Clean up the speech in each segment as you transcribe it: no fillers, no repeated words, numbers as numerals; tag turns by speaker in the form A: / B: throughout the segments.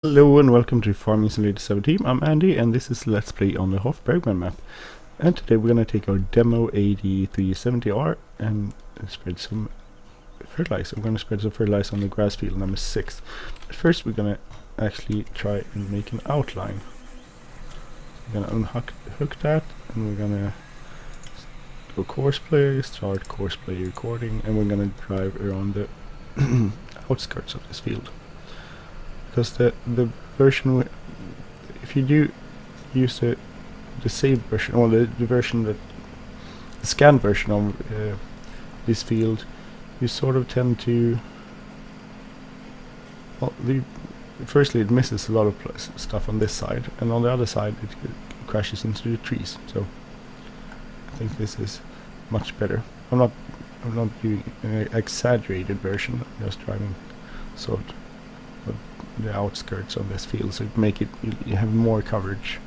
A: Hello and welcome to Farming Simulator 17. I'm Andy and this is Let's Play on the Hof Bergmann map. And today we're going to take our demo AD370R and spread some fertilizer. I'm going to spread some fertilizer on the grass field number 6. But first we're going to actually try and make an outline. We're going to unhook that and we're going to go Courseplay, start Courseplay recording, and we're going to drive around the outskirts of this field. Because the version, if you do use the saved version, or the version that the scanned version of this field, you sort of tend to, well, firstly it misses a lot of stuff on this side, and on the other side it crashes into the trees. So I think this is much better. I'm not doing an exaggerated version. I'm just driving sort of the outskirts of this field, so make it you have more coverage,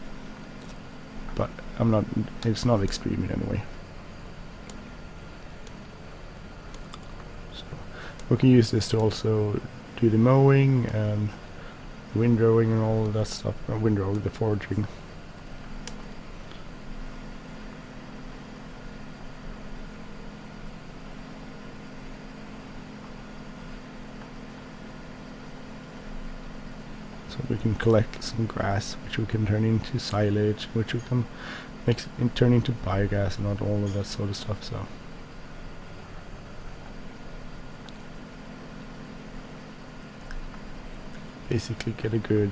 A: but it's not extreme in any way. So we can use this to also do the mowing and windrowing and all of that stuff. Windrow, the foraging. So we can collect some grass, which we can turn into silage, which we can turn into biogas and all of that sort of stuff. So basically get a good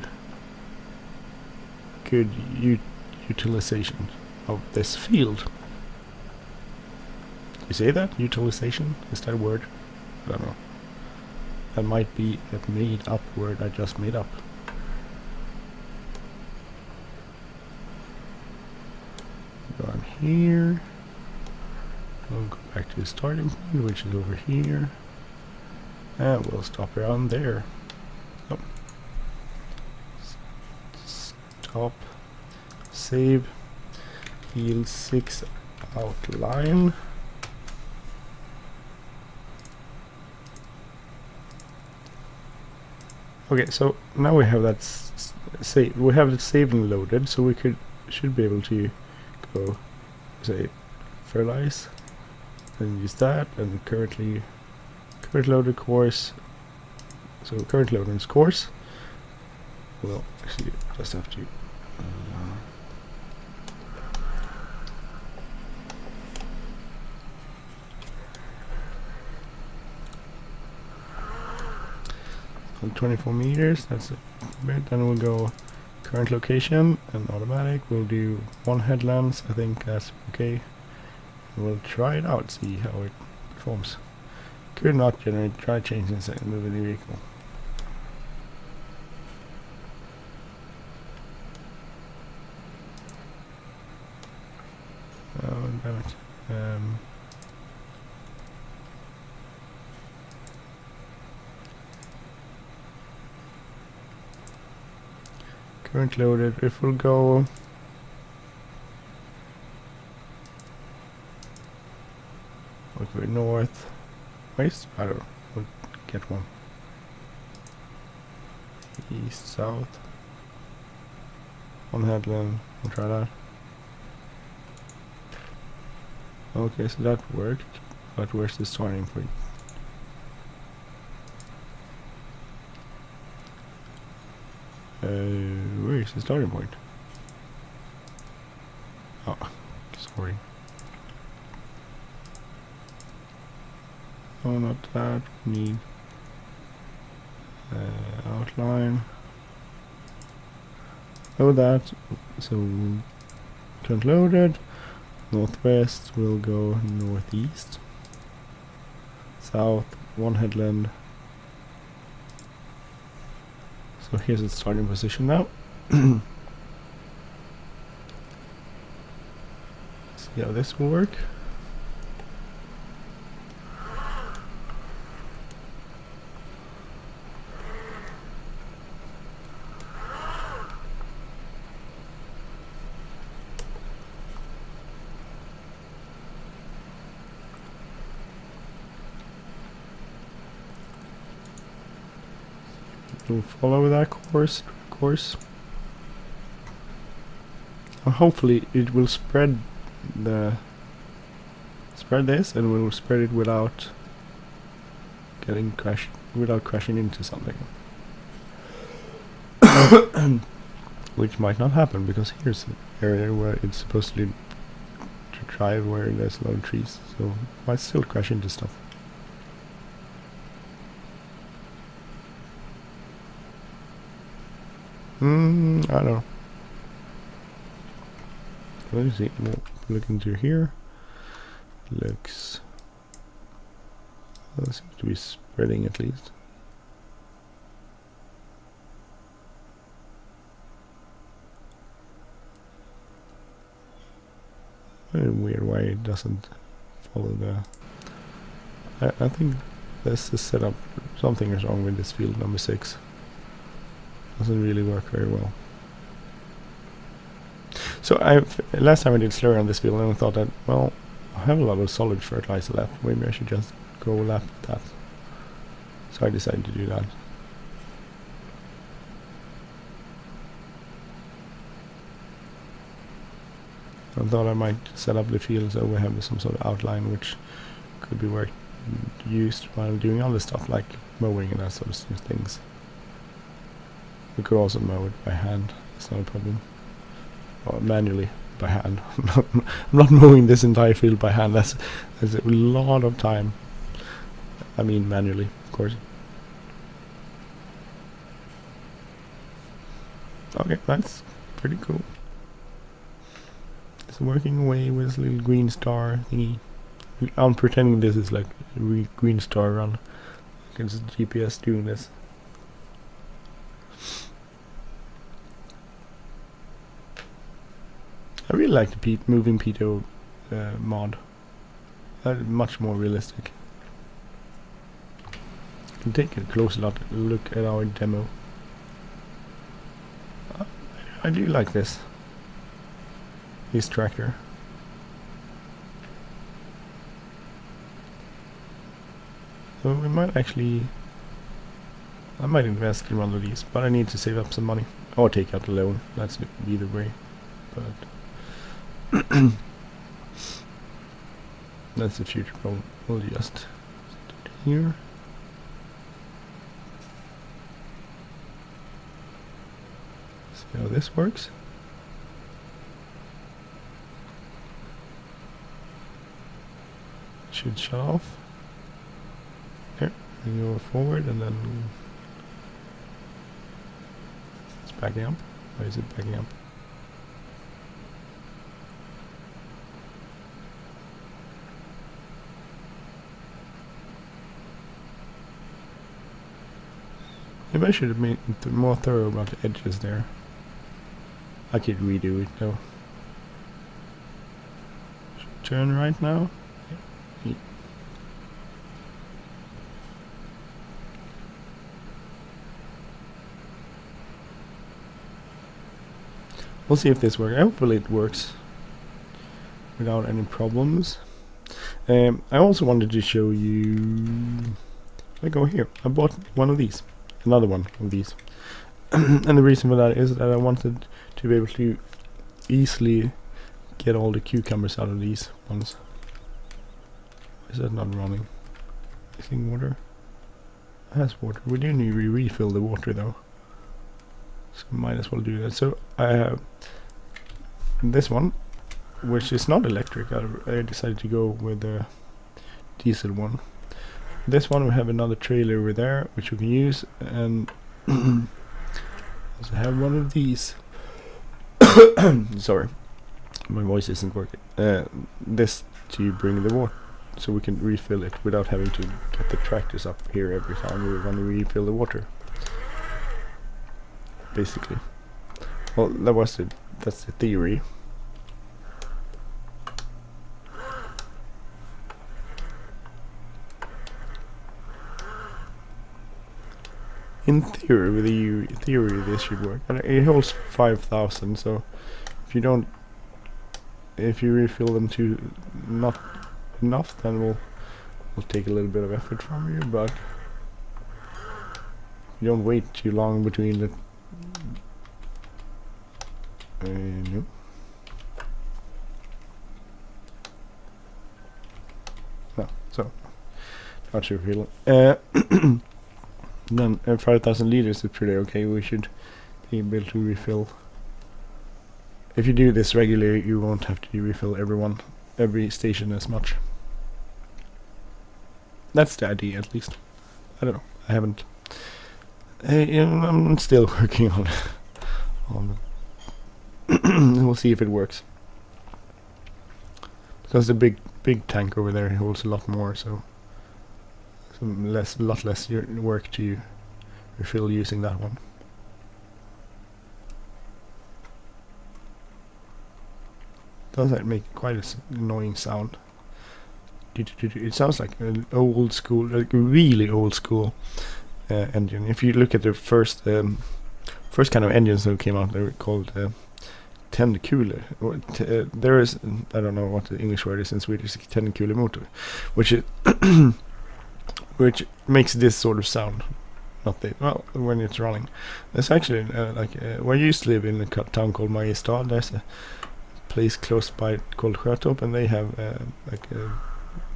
A: utilization of this field. You say that? Utilization? Is that a word? I don't know. That might be a made up word I just made up. On here, we'll go back to the starting point, which is over here, and we'll stop around there. Oh. Stop, save, field 6 outline. Okay, so now we have that saved. We have it saved and loaded, so we should be able to go say fertilize and use that, and current loaded course. So current loaded is course. Well, actually just have to so 24 meters, that's a bit. Then we'll go current location and automatic. We'll do one headlamps. I think that's okay. We'll try it out, see how it performs. Could not generate. Try changing and moving the vehicle. Oh damn it. Current loaded. If we'll go north, west, I don't know, we'll get one. East, south, one headland, we'll try that. Okay, so that worked, but where's the starting point? Where is the starting point? Oh, sorry. Oh, not that. We need outline. Oh, that. So current loaded. Northwest will go northeast. South, one headland. So here's its starting position now. See how this will work. will follow that course. And hopefully it will spread this, and will spread it without crashing into something. Which might not happen, because here's an area where it's supposedly to drive where there's a lot of trees, so it might still crash into stuff. I don't know. Let me see. We'll look into here. Seems to be spreading at least. Very weird why it doesn't follow the... I think this is set up. Something is wrong with this field number 6. Doesn't really work very well. So last time I did slurry on this field, and I thought that, well, I have a lot of solid fertilizer left. Maybe I should just go lap that. So I decided to do that. I thought I might set up the field so we have some sort of outline which could be used while doing other stuff like mowing and that sort of things. We could also mow it by hand, it's not a problem. Or manually by hand. I'm not mowing this entire field by hand, that's a lot of time. I mean manually, of course. Okay, that's pretty cool. It's working away with this little green star thingy. I'm pretending this is like a green star run. It's GPS doing this. I really like the moving PTO mod. Much more realistic. You can take a closer look at our demo. I do like this tractor. So we might actually... I might invest in one of these, but I need to save up some money. Or take out a loan, that's either way. But that's the future problem. We'll just start here. See how this works. Should shut off. Here, we go forward and then it's backing up. Why is it backing up? Maybe I should have made it more thorough about the edges there. I could redo it though. Should turn right now. Yeah. We'll see if this works. Hopefully it works without any problems. I also wanted to show you... Let go here. I bought one of these. Another one of these. And the reason for that is that I wanted to be able to easily get all the cucumbers out of these ones. Is that not running? Missing water? It has water. We do need to refill the water though. So might as well do that. So I have this one, which is not electric. I decided to go with the diesel one. This one we have another trailer over there which we can use, and also have one of these. Sorry, my voice isn't working. This to bring the water, so we can refill it without having to get the tractors up here every time we want to refill the water. Basically, well, that's the theory. In theory, with the theory, this should work. And it holds 5,000. So if you refill them to not enough, then we'll take a little bit of effort from you. But You don't wait too long between the... no. No, so... Not sure refill. Then 5,000 liters is pretty okay. We should be able to refill. If you do this regularly, you won't have to refill every station as much. That's the idea, at least. I don't know. I haven't. I'm still working on it. We'll see if it works. Because the big tank over there holds a lot more, so lot less work to refill using that one. Does that make quite an annoying sound? It sounds like an old school, like a really old school engine. If you look at the first kind of engines that came out, they were called tändkule. There is, I don't know what the English word is in Swedish, tändkule motor, which is which makes this sort of sound. Not the well when it's running. There's actually where I used to live in a town called Mariestad. There's a place close by called Sjötorp, and they have like a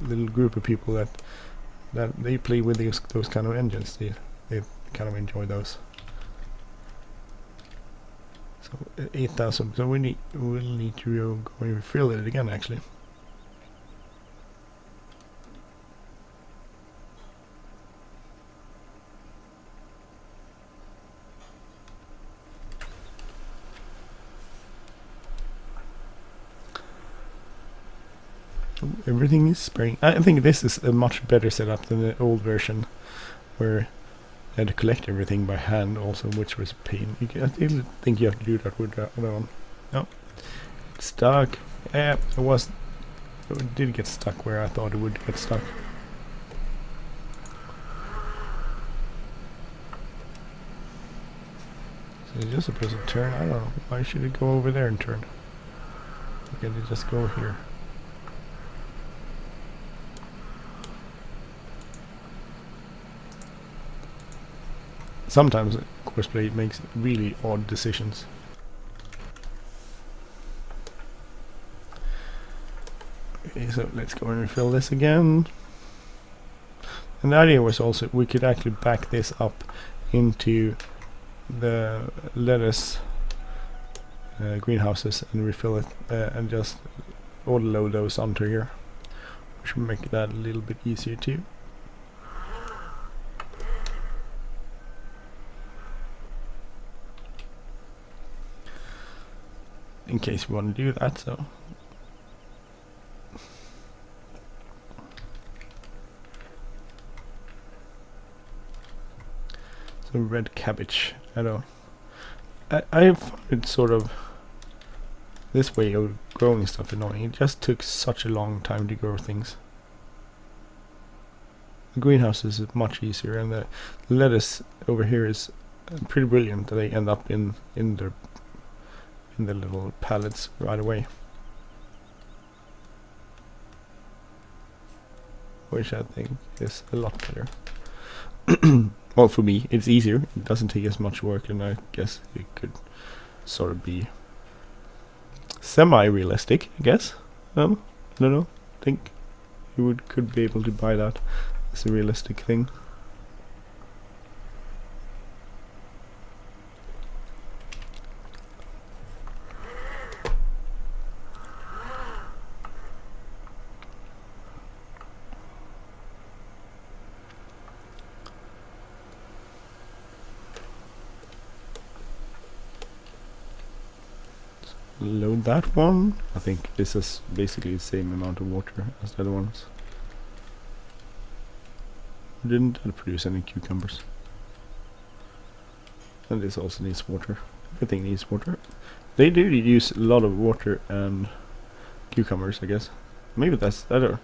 A: little group of people that they play with those kind of engines. They kind of enjoy those. So 8,000. So we'll need to go and refill it again, actually. Everything is spraying. I think this is a much better setup than the old version, where I had to collect everything by hand also, which was a pain. I didn't think you have to do that with that one. No, it's stuck. Yeah, it did get stuck where I thought it would get stuck. So it's just supposed to turn. I don't know. Why should it go over there and turn? Why can't it just go here? Sometimes Courseplay makes really odd decisions. Okay, so let's go and refill this again. And the idea was also we could actually back this up into the lettuce greenhouses and refill it and just autoload those onto here, which will make that a little bit easier too. In case we want to do that, so red cabbage. I find it sort of this way of growing stuff annoying. It just took such a long time to grow things. The greenhouse is much easier, and the lettuce over here is pretty brilliant. They end up in the little pallets right away, which I think is a lot better. Well, for me it's easier, it doesn't take as much work, and I guess it could sort of be semi-realistic, I guess. I don't know, I think you could be able to buy that as a realistic thing. Load that one. I think this is basically the same amount of water as the other ones. Didn't produce any cucumbers. And this also needs water. Everything needs water. They do use a lot of water and cucumbers, I guess. Maybe that's, I don't know.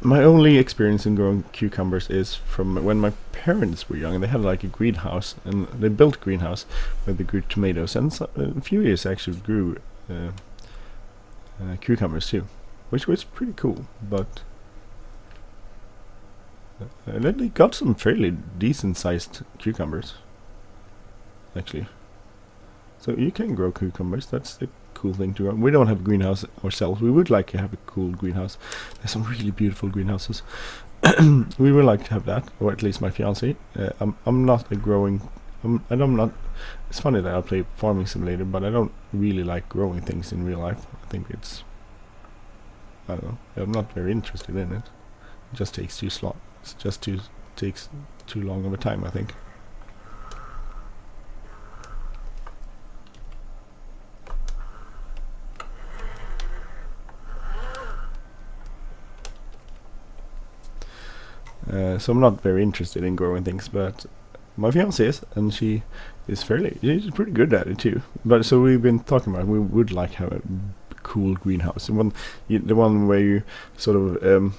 A: My only experience in growing cucumbers is from when my parents were young. They had like a greenhouse, and they built a greenhouse where they grew tomatoes, and a few years actually grew cucumbers too, which was pretty cool. But And then they got some fairly decent sized cucumbers, actually. So you can grow cucumbers, that's the cool thing to grow. We don't have a greenhouse ourselves. We would like to have a cool greenhouse. There's some really beautiful greenhouses. We would like to have that, or at least my fiance. I'm not a growing... I'm not... It's funny that I play Farming Simulator, but I don't really like growing things in real life. I think it's... I don't know. I'm not very interested in it. It just takes too slow. It's just takes too long of a time, I think. So I'm not very interested in growing things, but my fiance is, and she's pretty good at it too. But so we've been talking about, we would like to have a cool greenhouse, the one where you sort of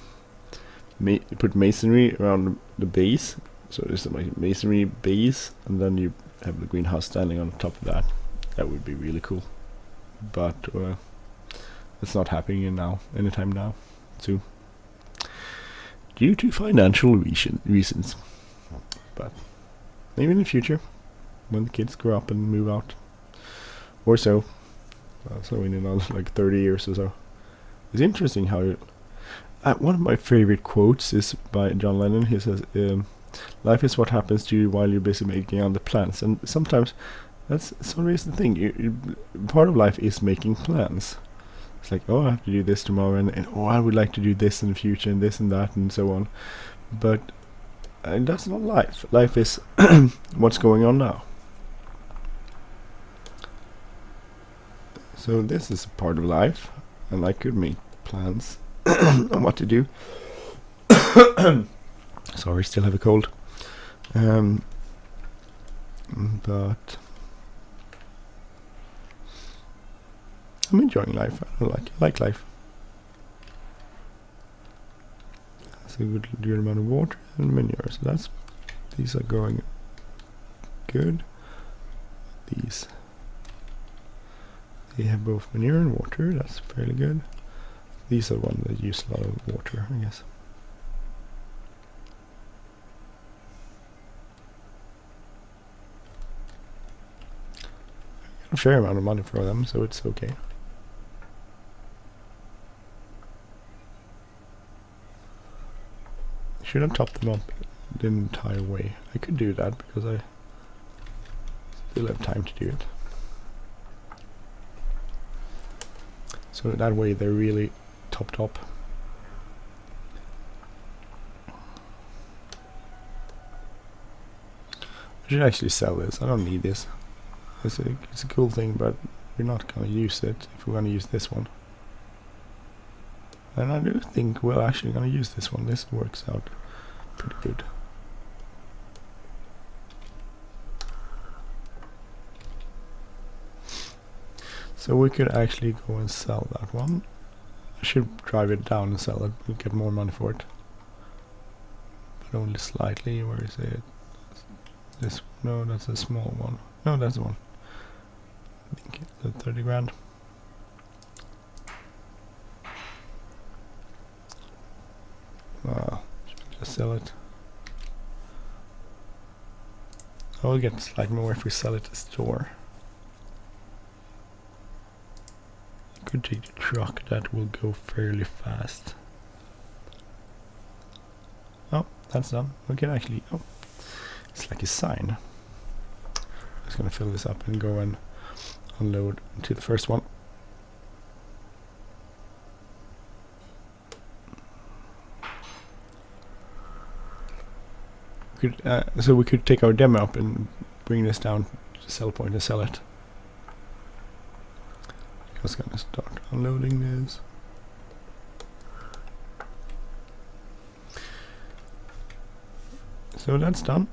A: put masonry around the base. So there's a masonry base, and then you have the greenhouse standing on top of that. That would be really cool. But it's not happening anytime now, soon, due to financial reasons. But maybe in the future, when the kids grow up and move out, or so. So in another like 30 years or so. It's interesting how one of my favorite quotes is by John Lennon. He says, "Life is what happens to you while you're busy making other plans." And sometimes that's always the thing. Part of life is making plans. It's like, oh, I have to do this tomorrow, and oh, I would like to do this in the future, and this and that, and so on. But that's not life. Life is what's going on now. So this is a part of life, and I could make plans on what to do. Sorry, still have a cold. But I'm enjoying life. I like life. That's a good amount of water and manure. So these are going good. They have both manure and water. That's fairly good. These are ones that use a lot of water, I guess. I get a fair amount of money for them, so it's okay. Should have topped them up the entire way. I could do that because I still have time to do it. So that way they're really topped up. I should actually sell this. I don't need this. It's a cool thing, but we're not going to use it if we're going to use this one. And I do think we're actually going to use this one. This works out pretty good. So we could actually go and sell that one. I should drive it down and sell it. We'll get more money for it. But only slightly. Where is it? This? No, that's a small one. No, that's the one. I think it's 30 grand. Should just sell it. I'll get slightly more if we sell it to store. Could take the truck, that will go fairly fast. Oh, that's done. We can actually, oh, it's like a sign. I'm just gonna fill this up and go and unload to the first one. So we could take our demo up and bring this down to the sell point and sell it. I was gonna start unloading this. So that's done.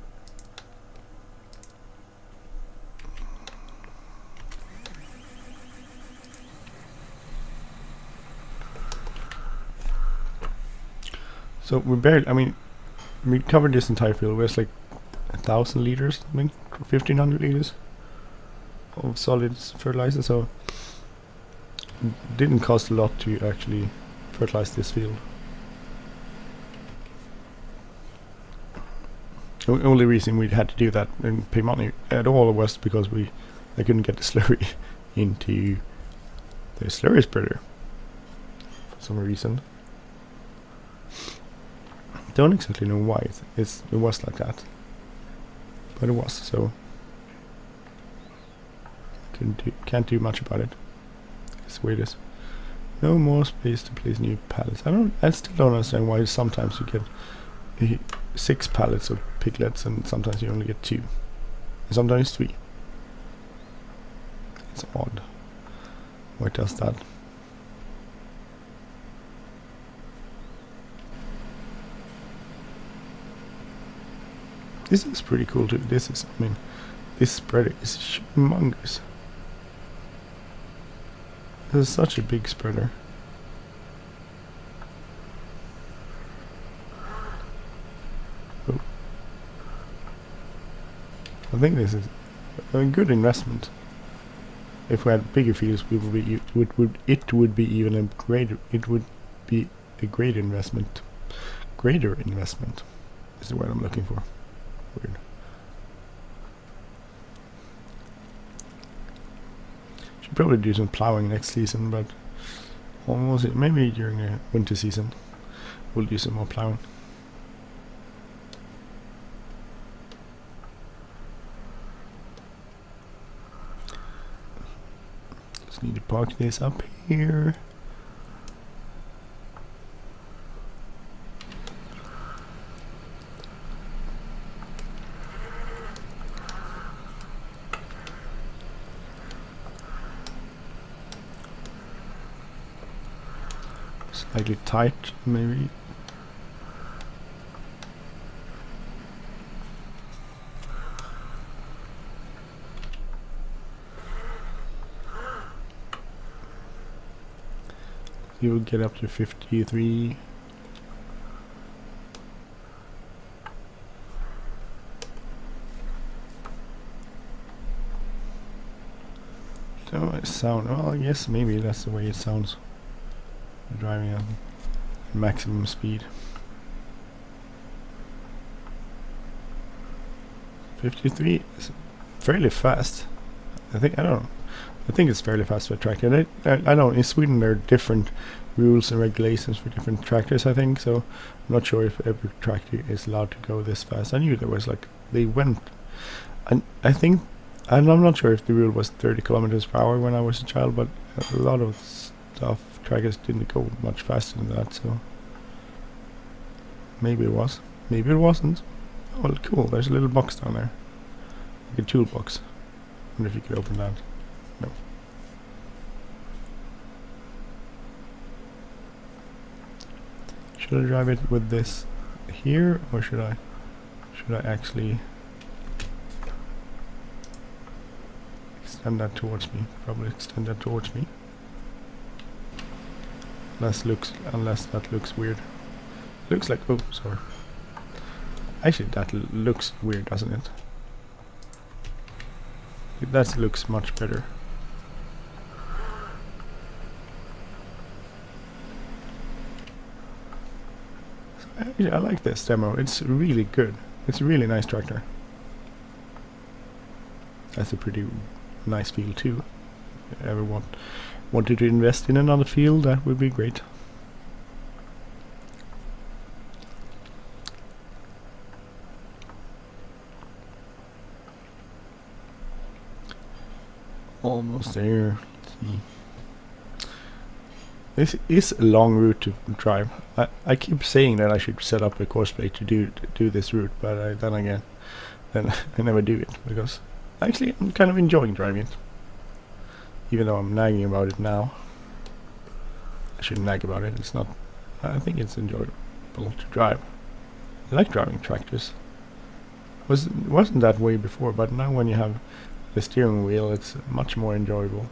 A: So we barely, I mean, we covered this entire field. Where's like 1,000 liters, something, 1,500 liters of solid fertilizer. So it didn't cost a lot to actually fertilize this field. The only reason we had to do that and pay money at all was because I couldn't get the slurry into the slurry spreader for some reason. Don't exactly know why it was like that, but it was, so can't do much about it. It's the way it is. No more space to place new pallets. I still don't understand why sometimes you get 6 pallets of piglets and sometimes you only get 2, and sometimes 3. It's odd. Why does that? This is pretty cool too. This spreader is humongous. This is such a big spreader. Oh. I think this is a good investment. If we had bigger fields, it would be even a greater. It would be a great investment. Greater investment is the word I'm looking for. Weird. Should probably do some plowing next season, but almost maybe during the winter season we'll do some more plowing. Just need to park this up here. Slightly tight, maybe. You will get up to 53. So it sound, well, I guess maybe that's the way it sounds. Driving at maximum speed. 53 is fairly fast. I don't know. I think it's fairly fast for a tractor. I don't. In Sweden there are different rules and regulations for different tractors, I think. So I'm not sure if every tractor is allowed to go this fast. I knew there was like they went, and I think, and I'm not sure if the rule was 30 kilometers per hour when I was a child, but a lot of stuff. Tractors didn't go much faster than that, so maybe it was, maybe it wasn't. Oh, well, cool, there's a little box down there, like a toolbox. I wonder if you could open that. No. Should I drive it with this here, or should I actually extend that towards me? Probably extend that towards me. Unless that looks weird. Looks like, oh, sorry. Actually, that looks weird, doesn't it? That looks much better. So I like this demo. It's really good. It's a really nice tractor. That's a pretty nice feel too. If everyone wanted to invest in another field, that would be great. Almost there. Let's see. This is a long route to drive. I keep saying that I should set up a Courseplay to do this route, but then again, I never do it because actually I'm kind of enjoying driving it. Even though I'm nagging about it now. I shouldn't nag about it. It's not. I think it's enjoyable to drive. I like driving tractors. Wasn't that way before, but now when you have the steering wheel, it's much more enjoyable.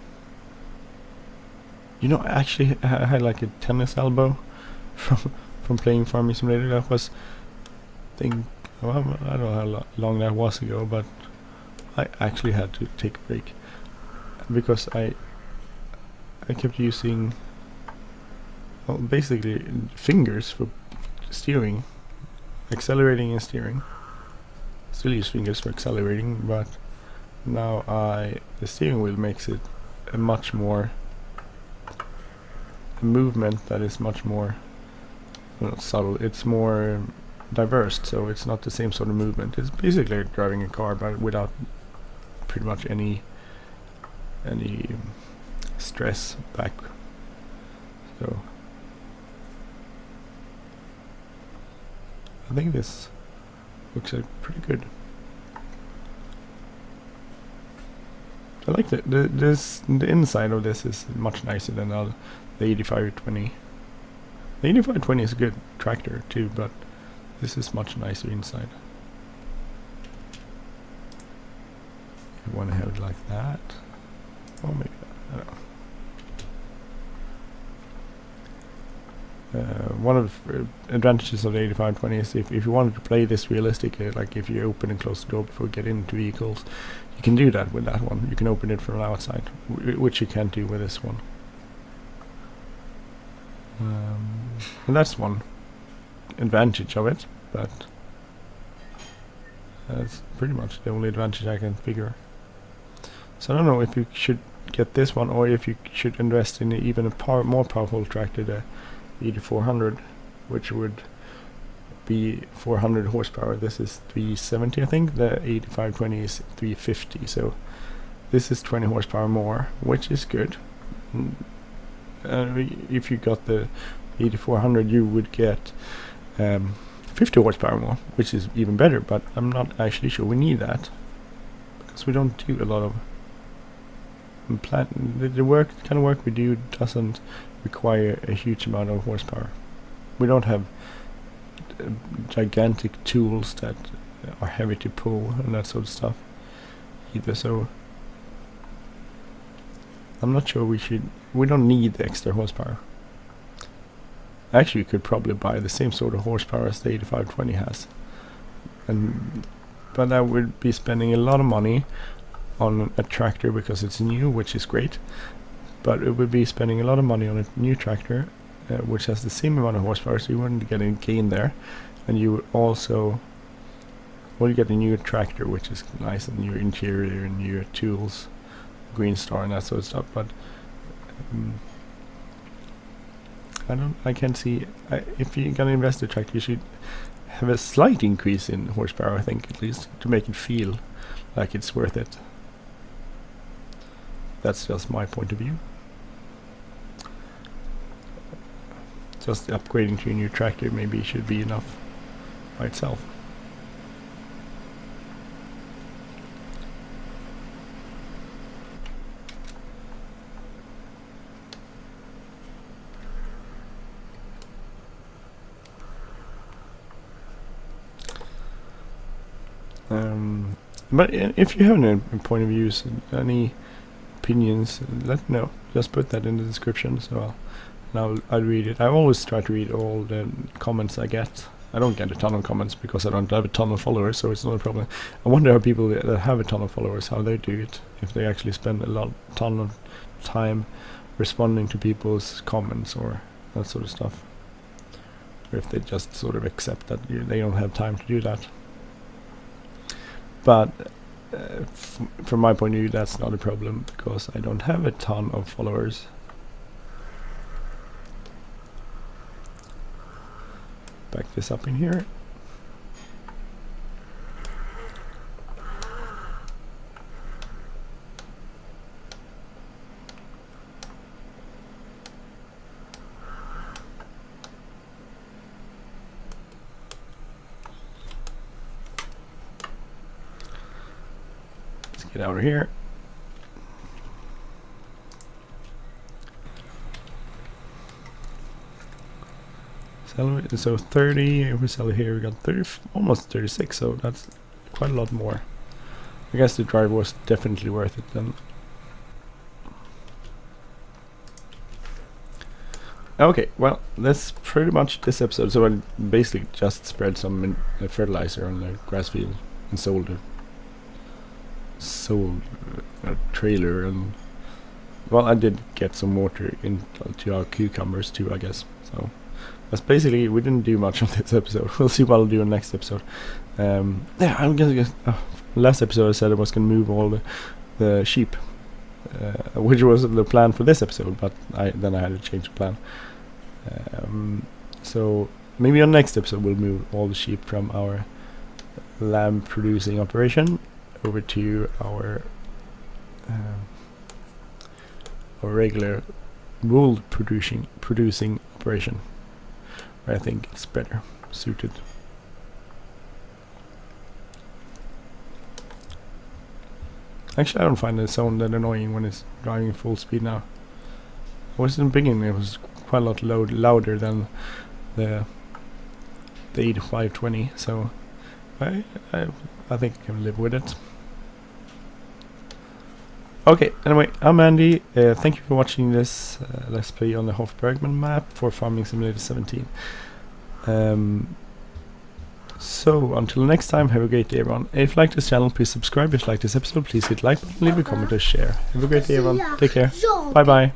A: You know, actually, I had like a tennis elbow from playing Farming Simulator. That was, I don't know how long that was ago, but I actually had to take a break because I kept using, well, basically fingers for steering, accelerating and steering. still use fingers for accelerating, but now the steering wheel makes it a much more a movement that is much more subtle. It's more diverse, so it's not the same sort of movement. It's basically like driving a car, but without pretty much any stress back. So I think this looks like pretty good. I like the inside of this is much nicer than the 8520. The 8520 is a good tractor too, but this is much nicer inside. You want to have it like that, or maybe that, I don't know. One of the advantages of the 8520 is if you wanted to play this realistically, like if you open and close the door before you get into vehicles, you can do that with that one. You can open it from outside, which you can't do with this one. And that's one advantage of it, but that's pretty much the only advantage I can figure. So I don't know if you should get this one, or if you should invest in even a more powerful tractor, the 8400, which would be 400 horsepower. This is 370, I think. The 8520 is 350, so this is 20 horsepower more, which is good. If you got the 8400, you would get 50 horsepower more, which is even better, but I'm not actually sure we need that, because we don't do a lot of the kind of work we do doesn't require a huge amount of horsepower. We don't have gigantic tools that are heavy to pull and that sort of stuff either, so I'm not sure we don't need the extra horsepower. Actually, you could probably buy the same sort of horsepower as the 8520 has, but that would be spending a lot of money on a tractor because it's new, which is great, but it would be spending a lot of money on a new tractor which has the same amount of horsepower, so you wouldn't get any gain there, and you would also, well, you get a new tractor, which is nice, and new interior and new tools, green star and that sort of stuff, but I can't see, if you're gonna invest in a tractor, you should have a slight increase in horsepower, I think, at least, to make it feel like it's worth it. That's just my point of view. Just upgrading to a new tractor maybe should be enough by itself. But if you have any point of views, any opinions, let me know. Just put that in the description, so I'll read it. I always try to read all the comments I get. I don't get a ton of comments because I don't have a ton of followers, so it's not a problem. I wonder how people that have a ton of followers, how they do it, if they actually spend a ton of time responding to people's comments or that sort of stuff, or if they just sort of accept that they don't have time to do that. But from my point of view, that's not a problem because I don't have a ton of followers. Back this up in here. Get out of here. So 30, if we sell it here, we got 30, almost 36, so that's quite a lot more. I guess the drive was definitely worth it then. Okay, well, that's pretty much this episode. So I basically just spread some fertilizer on the grass field and sold a trailer, and well, I did get some water into our cucumbers too, I guess. So But basically, we didn't do much on this episode. We'll see what I'll do in the next episode. Yeah, I'm gonna. Last episode I said I was gonna move all the sheep, which was the plan for this episode, but then I had to change the plan. So maybe on next episode we'll move all the sheep from our lamb producing operation over to our regular wool producing operation, where I think it's better suited. Actually, I don't find the sound that annoying when it's driving full speed now. I was in the beginning, it was quite a lot louder than the 8520, so I think I can live with it. Okay, anyway, I'm Andy. Thank you for watching this Let's Play on the Hof Bergmann map for Farming Simulator 17. So, until next time, have a great day, everyone. If you like this channel, please subscribe. If you like this episode, please hit like button, leave a comment or share. Have a great day, everyone. Take care. Bye-bye.